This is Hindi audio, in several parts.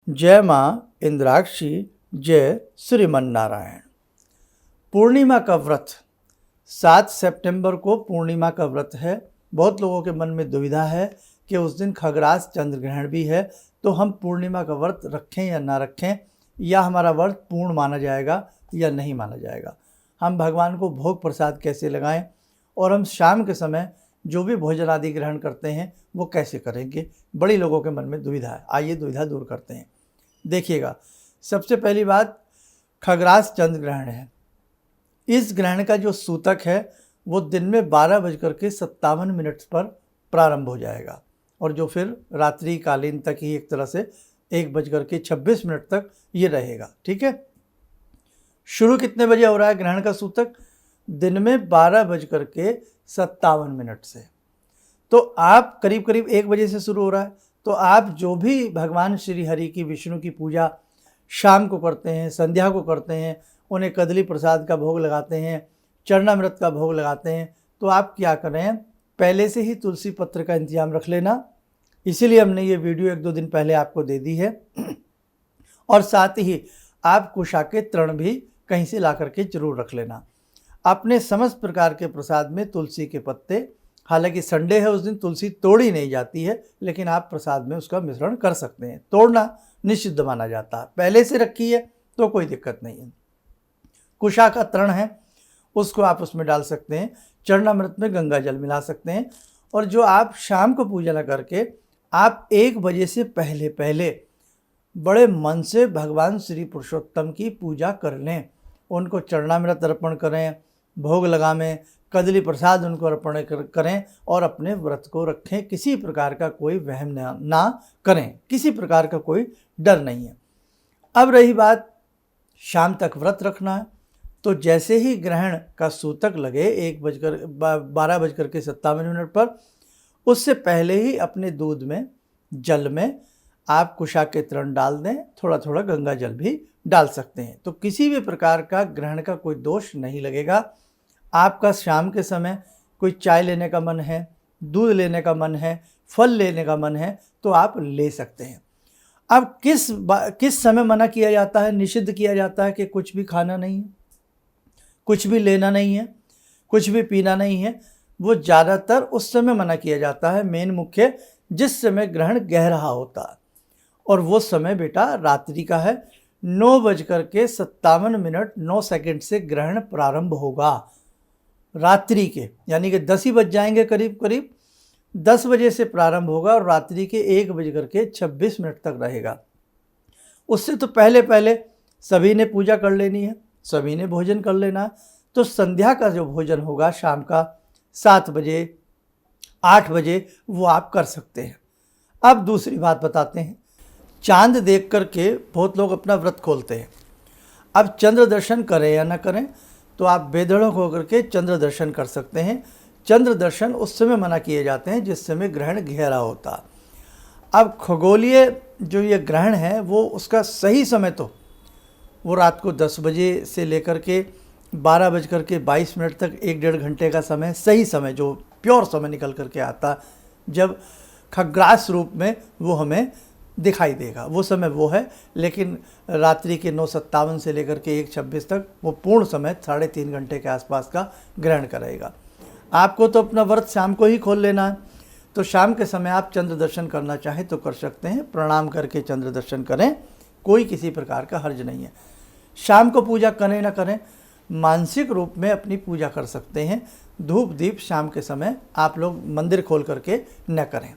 जय माँ इंद्राक्षी, जय श्रीमन नारायण। पूर्णिमा का व्रत 7 सितंबर को पूर्णिमा का व्रत है। बहुत लोगों के मन में दुविधा है कि उस दिन खगरास चंद्र ग्रहण भी है, तो हम पूर्णिमा का व्रत रखें या ना रखें, या हमारा व्रत पूर्ण माना जाएगा या नहीं माना जाएगा। हम भगवान को भोग प्रसाद कैसे लगाएं और हम शाम के समय जो भी भोजन आदि ग्रहण करते हैं वो कैसे करेंगे, बड़ी लोगों के मन में दुविधा है। आइए दुविधा दूर करते हैं। देखिएगा, सबसे पहली बात, खगरास चंद्र ग्रहण है। इस ग्रहण का जो सूतक है वो दिन में 12:57 पर प्रारंभ हो जाएगा और जो फिर रात्रि कालीन तक ही एक तरह से 1:26 तक ये रहेगा। ठीक है, शुरू कितने बजे हो रहा है ग्रहण का सूतक? दिन में 12:57 से। तो आप करीब करीब 1 बजे से शुरू हो रहा है, तो आप जो भी भगवान श्री हरि की, विष्णु की पूजा शाम को करते हैं, संध्या को करते हैं, उन्हें कदली प्रसाद का भोग लगाते हैं, चरणामृत का भोग लगाते हैं, तो आप क्या करें, पहले से ही तुलसी पत्र का इंतजाम रख लेना। इसीलिए हमने ये वीडियो 1-2 दिन पहले आपको दे दी है। और साथ ही आप कुशा के तृण भी कहीं से ला करके जरूर रख लेना। अपने समस्त प्रकार के प्रसाद में तुलसी के पत्ते, हालांकि संडे है उस दिन तुलसी तोड़ी नहीं जाती है, लेकिन आप प्रसाद में उसका मिश्रण कर सकते हैं। तोड़ना निषिद्ध माना जाता है। पहले से रखी है तो कोई दिक्कत नहीं है। कुशा का तृण है, उसको आप उसमें डाल सकते हैं। चरणामृत में गंगा जल मिला सकते हैं। और जो आप शाम को पूजा न करके आप 1 बजे से पहले पहले बड़े मन से भगवान श्री पुरुषोत्तम की पूजा कर लें, उनको चरणामृत अर्पण करें, भोग लगावें, कदली प्रसाद उनको अर्पण करें और अपने व्रत को रखें। किसी प्रकार का कोई वहम ना करें, किसी प्रकार का कोई डर नहीं है। अब रही बात शाम तक व्रत रखना है, तो जैसे ही ग्रहण का सूतक लगे 12:57 पर, उससे पहले ही अपने दूध में, जल में आप कुशा के तृण डाल दें, थोड़ा थोड़ा गंगा जल भी डाल सकते हैं। तो किसी भी प्रकार का ग्रहण का कोई दोष नहीं लगेगा। आपका शाम के समय कोई चाय लेने का मन है, दूध लेने का मन है, फल लेने का मन है, तो आप ले सकते हैं। अब किस समय मना किया जाता है, निषिद्ध किया जाता है कि कुछ भी खाना नहीं है, कुछ भी लेना नहीं है, कुछ भी पीना नहीं है? वो ज़्यादातर उस समय मना किया जाता है, मेन मुख्य जिस समय ग्रहण गहरा होता है, और वो समय बेटा रात्रि का है। 9:57 से ग्रहण प्रारंभ होगा रात्रि के, यानी कि 10 ही बज जाएंगे करीब करीब। 10 बजे से प्रारंभ होगा और रात्रि के 1:26 तक रहेगा। उससे तो पहले पहले सभी ने पूजा कर लेनी है, सभी ने भोजन कर लेना है। तो संध्या का जो भोजन होगा शाम का 7 बजे 8 बजे, वो आप कर सकते हैं। अब दूसरी बात बताते हैं। चांद देख करके बहुत लोग अपना व्रत खोलते हैं। अब चंद्र दर्शन करें या ना करें, तो आप बेधड़क होकर के चंद्र दर्शन कर सकते हैं। चंद्र दर्शन उस समय मना किए जाते हैं जिस समय ग्रहण गहरा होता। अब खगोलीय जो ये ग्रहण है वो उसका सही समय तो वो रात को 10 बजे से लेकर के 12:22 तक 1-1.5 घंटे का समय, सही समय जो प्योर समय निकल करके आता, जब खग्रास रूप में वो हमें दिखाई देगा, वो समय वो है। लेकिन रात्रि के 9:57 से लेकर के 1:26 तक वो पूर्ण समय 3.5 घंटे के आसपास का ग्रहण करेगा। आपको तो अपना व्रत शाम को ही खोल लेना है, तो शाम के समय आप चंद्र दर्शन करना चाहें तो कर सकते हैं। प्रणाम करके चंद्र दर्शन करें, कोई किसी प्रकार का हर्ज नहीं है। शाम को पूजा करें ना करें, मानसिक रूप में अपनी पूजा कर सकते हैं। धूप दीप शाम के समय आप लोग मंदिर खोल करके न करें।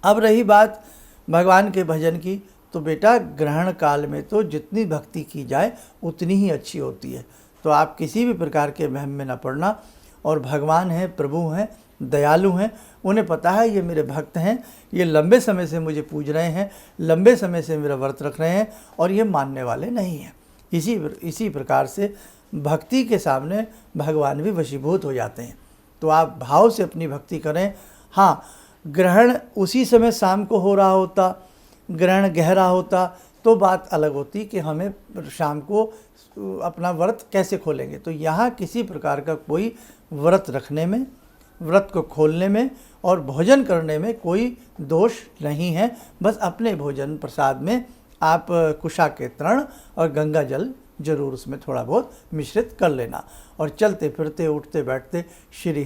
अब रही बात भगवान के भजन की, तो बेटा ग्रहण काल में तो जितनी भक्ति की जाए उतनी ही अच्छी होती है। तो आप किसी भी प्रकार के वहम में न पड़ना। और भगवान हैं, प्रभु हैं, दयालु हैं, उन्हें पता है ये मेरे भक्त हैं, ये लंबे समय से मुझे पूज रहे हैं, लंबे समय से मेरा व्रत रख रहे हैं और ये मानने वाले नहीं हैं। इसी प्रकार से भक्ति के सामने भगवान भी वशीभूत हो जाते हैं। तो आप भाव से अपनी भक्ति करें। हाँ, ग्रहण उसी समय शाम को हो रहा होता, ग्रहण गहरा होता, तो बात अलग होती कि हमें शाम को अपना व्रत कैसे खोलेंगे। तो यहाँ किसी प्रकार का कोई व्रत रखने में, व्रत को खोलने में और भोजन करने में कोई दोष नहीं है। बस अपने भोजन प्रसाद में आप कुशा के तृण और गंगा जल जरूर उसमें थोड़ा बहुत मिश्रित कर लेना और चलते फिरते उठते बैठते श्री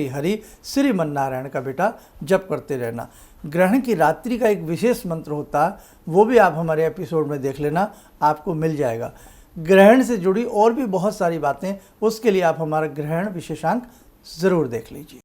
हरि श्रीमन्नारायण का बेटा जप करते रहना। ग्रहण की रात्रि का एक विशेष मंत्र होता है, वो भी आप हमारे एपिसोड में देख लेना, आपको मिल जाएगा। ग्रहण से जुड़ी और भी बहुत सारी बातें, उसके लिए आप हमारा ग्रहण विशेषांक ज़रूर देख लीजिए।